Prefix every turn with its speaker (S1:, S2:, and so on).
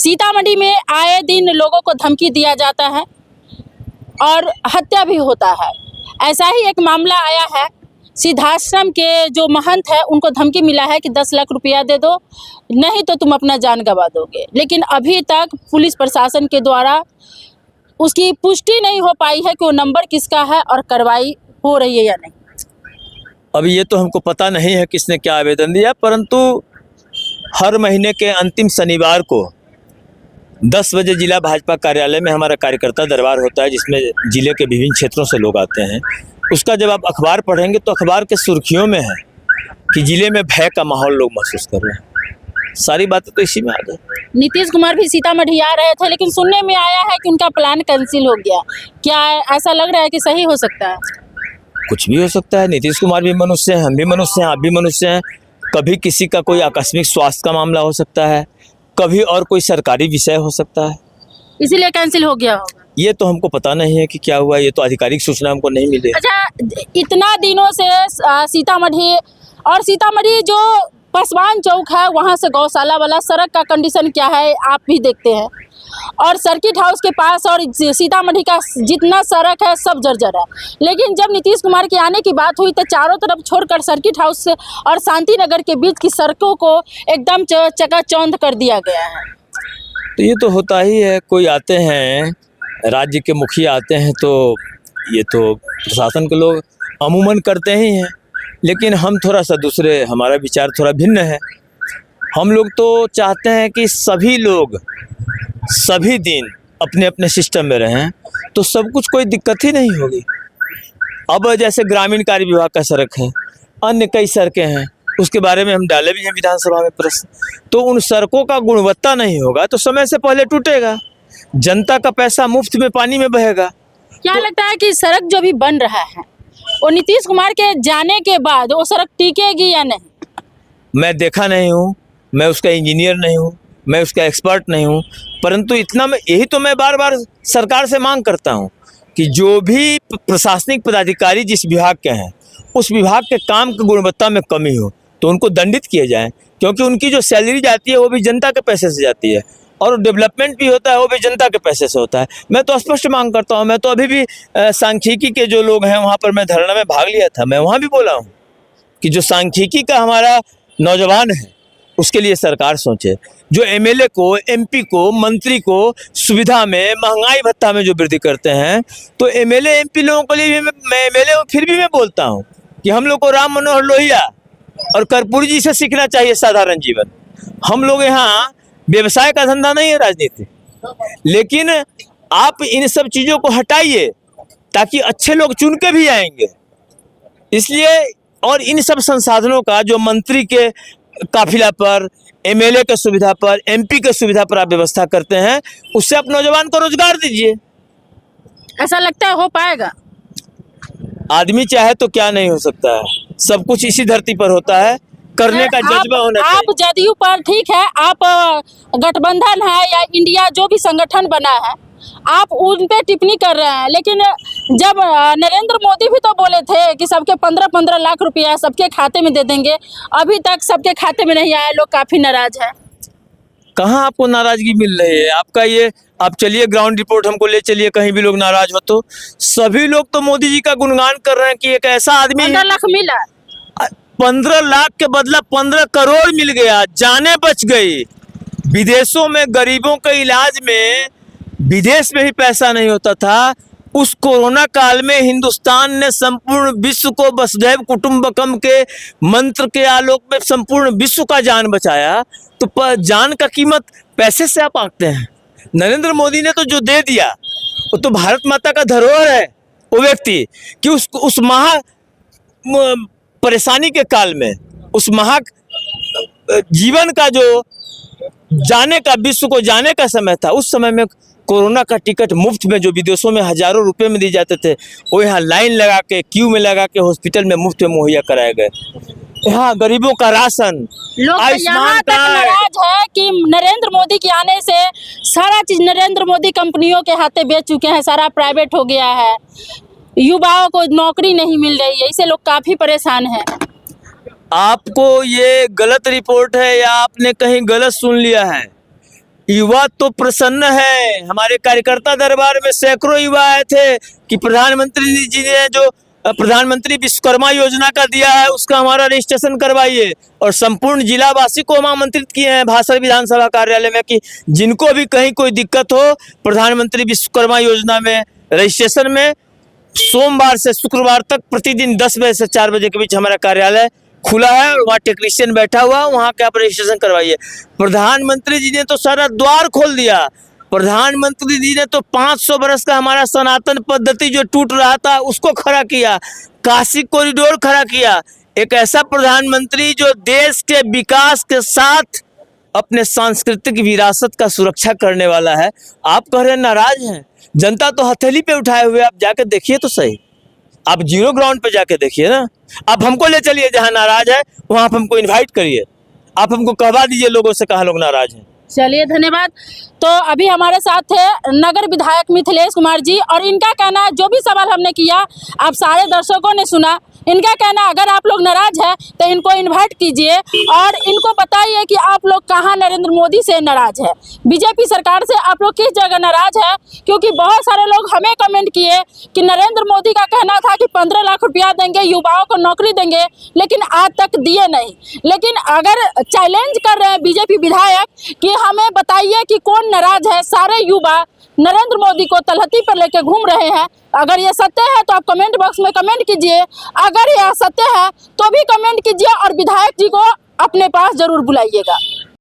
S1: सीतामढ़ी में आए दिन लोगों को धमकी दिया जाता है और हत्या भी होता है। ऐसा ही एक मामला आया है, सिद्धाश्रम के जो महंत है उनको धमकी मिला है कि 10 लाख रुपया दे दो, नहीं तो तुम अपना जान गंवा दोगे। लेकिन अभी तक पुलिस प्रशासन के द्वारा उसकी पुष्टि नहीं हो पाई है कि वो नंबर किसका है और कार्रवाई हो रही है या नहीं।
S2: अभी ये तो हमको पता नहीं है किसने क्या आवेदन दिया, परंतु हर महीने के अंतिम शनिवार को 10 बजे जिला भाजपा कार्यालय में हमारा कार्यकर्ता दरबार होता है, जिसमें जिले के विभिन्न क्षेत्रों से लोग आते हैं। उसका जब आप अखबार पढ़ेंगे तो अखबार के सुर्खियों में है कि जिले में भय का माहौल लोग महसूस कर रहे हैं। सारी बातें तो इसी में आ गई।
S1: नीतीश कुमार भी सीतामढ़ी आ रहे थे, लेकिन सुनने में आया है कि उनका प्लान कैंसिल हो गया। क्या ऐसा लग रहा है कि सही हो सकता है?
S2: कुछ भी हो सकता है। नीतीश कुमार भी मनुष्य हैं, हम भी मनुष्य हैं, आप भी मनुष्य हैं। कभी किसी का कोई आकस्मिक स्वास्थ्य का मामला हो सकता है, कभी और कोई सरकारी विषय हो सकता है,
S1: इसीलिए कैंसिल हो गया होगा।
S2: ये तो हमको पता नहीं है कि क्या हुआ, ये तो आधिकारिक सूचना हमको नहीं मिली।
S1: अच्छा, इतना दिनों से सीतामढ़ी जो पासवान चौक है वहाँ से गौशाला वाला सड़क का कंडीशन क्या है आप भी देखते हैं, और सर्किट हाउस के पास और सीतामढ़ी का जितना सड़क है सब जर्जर है। लेकिन जब नीतीश कुमार के आने की बात हुई तो चारों तरफ छोड़कर सर्किट हाउस और शांति नगर के बीच की सड़कों को एकदम चकाचौंध कर दिया गया है।
S2: तो ये तो होता ही है, कोई आते हैं, राज्य के मुखिया आते हैं तो ये तो प्रशासन के लोग अमूमन करते ही हैं। लेकिन हम थोड़ा सा दूसरे, हमारा विचार थोड़ा भिन्न है। हम लोग तो चाहते हैं कि सभी लोग सभी दिन अपने अपने सिस्टम में रहें, तो सब कुछ कोई दिक्कत ही नहीं होगी। अब जैसे ग्रामीण कार्य विभाग का सड़क है, अन्य कई सड़कें हैं, उसके बारे में हम डाले भी हैं विधानसभा में प्रश्न। तो उन सड़कों का गुणवत्ता नहीं होगा तो समय से पहले टूटेगा, जनता का पैसा मुफ्त में पानी में बहेगा।
S1: क्या लगता है कि सड़क जो भी बन रहा है वो नीतीश कुमार के जाने के बाद वो सड़क टिकेगी या नहीं?
S2: मैं देखा नहीं हूँ, मैं उसका इंजीनियर नहीं हूँ, मैं उसका एक्सपर्ट नहीं हूँ, परंतु इतना यही तो मैं बार बार सरकार से मांग करता हूँ कि जो भी प्रशासनिक पदाधिकारी जिस विभाग के हैं उस विभाग के काम की गुणवत्ता में कमी हो तो उनको दंडित किए जाएं, क्योंकि उनकी जो सैलरी जाती है वो भी जनता के पैसे से जाती है और डेवलपमेंट भी होता है वो भी जनता के पैसे से होता है। मैं तो स्पष्ट मांग करता हूँ। मैं तो अभी भी सांख्यिकी के जो लोग हैं वहाँ पर मैं धरना में भाग लिया था, मैं वहाँ भी बोला हूँ कि जो सांख्यिकी का हमारा नौजवान है उसके लिए सरकार सोचे। जो एमएलए को, एमपी को, मंत्री को सुविधा में, महंगाई भत्ता में जो वृद्धि करते हैं, तो एमएलए एमपी लोगों के लिए भी मैं एमएलए हूँ, फिर भी मैं बोलता हूँ कि हम लोग को राम मनोहर लोहिया और कर्पूरी जी से सीखना चाहिए साधारण जीवन। हम लोग यहाँ व्यवसाय का धंधा नहीं है राजनीति, लेकिन आप इन सब चीज़ों को हटाइए ताकि अच्छे लोग चुन के भी आएंगे। इसलिए और इन सब संसाधनों का जो मंत्री के काफिला पर, एमएलए के सुविधा पर, एमपी के सुविधा पर आप व्यवस्था करते हैं, उससे आप नौजवान को रोजगार दीजिए।
S1: ऐसा लगता है हो पाएगा?
S2: आदमी चाहे तो क्या नहीं हो सकता है, सब कुछ इसी धरती पर होता है, करने का जज्बा होना चाहिए।
S1: आप जदयू पर ठीक है, आप गठबंधन है या इंडिया जो भी संगठन बना है आप उन पे टिप्पणी कर रहे हैं, लेकिन जब नरेंद्र मोदी भी तो बोले थे कि सबके 15-15 लाख रुपया सबके खाते में दे देंगे, अभी तक सबके खाते में नहीं आया, लोग काफी नाराज हैं।
S2: कहाँ आपको नाराजगी मिल रही है? आपका ये, आप चलिए ग्राउंड रिपोर्ट हमको ले चलिए, कहीं भी लोग नाराज हो तो सभी लोग तो मोदी जी का गुणगान कर रहे हैं कि एक ऐसा आदमी
S1: 15 लाख मिला,
S2: 15 लाख के बदला 15 करोड़ मिल गया, जाने बच गई। विदेशों में गरीबों के इलाज में विदेश में भी पैसा नहीं होता था। उस कोरोना काल में हिंदुस्तान ने संपूर्ण विश्व को वसुधैव कुटुंबकम के मंत्र के आलोक में संपूर्ण विश्व का जान बचाया। तो जान का कीमत पैसे से आप आंकते हैं। नरेंद्र मोदी ने तो जो दे दिया वो तो भारत माता का धरोहर है वो व्यक्ति, कि उस महा परेशानी के काल में, उस महा जीवन का जो जाने का, विश्व को जाने का समय था, उस समय में कोरोना का टिकट मुफ्त में जो विदेशों में हजारों रुपए में दिए जाते थे वो यहाँ लाइन लगा के, क्यू में लगा के हॉस्पिटल में मुफ्त में मुहैया कराए गए। यहाँ गरीबों का राशन,
S1: आयुष्मान कार्ड, नाराज है कि नरेंद्र मोदी के आने से सारा चीज नरेंद्र मोदी कंपनियों के हाथे बेच चुके हैं, सारा प्राइवेट हो गया है, युवाओं को नौकरी नहीं मिल रही है, इससे लोग काफी परेशान हैं।
S2: आपको ये गलत रिपोर्ट है या आपने कहीं गलत सुन लिया है? युवा तो प्रसन्न है। हमारे कार्यकर्ता दरबार में सैकड़ों युवा आए थे कि प्रधानमंत्री जी ने जो प्रधानमंत्री विश्वकर्मा योजना का दिया है उसका हमारा रजिस्ट्रेशन करवाइए, और संपूर्ण जिलावासी को हम आमंत्रित किए हैं भाषण विधानसभा कार्यालय में कि जिनको भी कहीं कोई दिक्कत हो प्रधानमंत्री विश्वकर्मा योजना में रजिस्ट्रेशन में सोमवार से शुक्रवार तक प्रतिदिन 10 बजे से 4 बजे के बीच हमारा कार्यालय खुला है और वहाँ टेक्नीशियन बैठा हुआ, वहाँ के आप रजिस्ट्रेशन करवाइए। प्रधानमंत्री जी ने तो सारा द्वार खोल दिया। प्रधानमंत्री जी ने तो 500 बरस का हमारा सनातन पद्धति जो टूट रहा था उसको खड़ा किया, काशी कॉरिडोर खड़ा किया। एक ऐसा प्रधानमंत्री जो देश के विकास के साथ अपने सांस्कृतिक विरासत का सुरक्षा करने वाला है। आप कह रहे हैं नाराज हैं, जनता तो हथेली पे उठाए हुए, आप जाके देखिए तो सही, आप जीरो ग्राउंड पे जाके देखिए ना। आप हमको ले चलिए जहाँ नाराज है वहाँ आप हमको इनवाइट करिए, आप हमको कहवा दीजिए लोगों से कहाँ लोग नाराज हैं।
S1: चलिए धन्यवाद। तो अभी हमारे साथ थे नगर विधायक मिथिलेश कुमार जी, और इनका कहना जो भी सवाल हमने किया आप सारे दर्शकों ने सुना। इनका कहना अगर आप लोग नाराज हैं तो इनको इनवाइट कीजिए और इनको बताइए कि आप लोग कहाँ नरेंद्र मोदी से नाराज है, बीजेपी सरकार से आप लोग किस जगह नाराज है। क्योंकि बहुत सारे लोग हमें कमेंट किए कि नरेंद्र मोदी का कहना था कि 15 लाख रुपया देंगे, युवाओं को नौकरी देंगे, लेकिन आज तक दिए नहीं। लेकिन अगर चैलेंज कर रहे हैं बीजेपी विधायक कि हमें बताइए कि कौन नाराज है, सारे युवा नरेंद्र मोदी को तलहटी पर लेकर घूम रहे हैं। अगर ये सत्य है तो आप कमेंट बॉक्स में कमेंट कीजिए, अगर यह सत्य है तो भी कमेंट कीजिए और विधायक जी को अपने पास जरूर बुलाइएगा।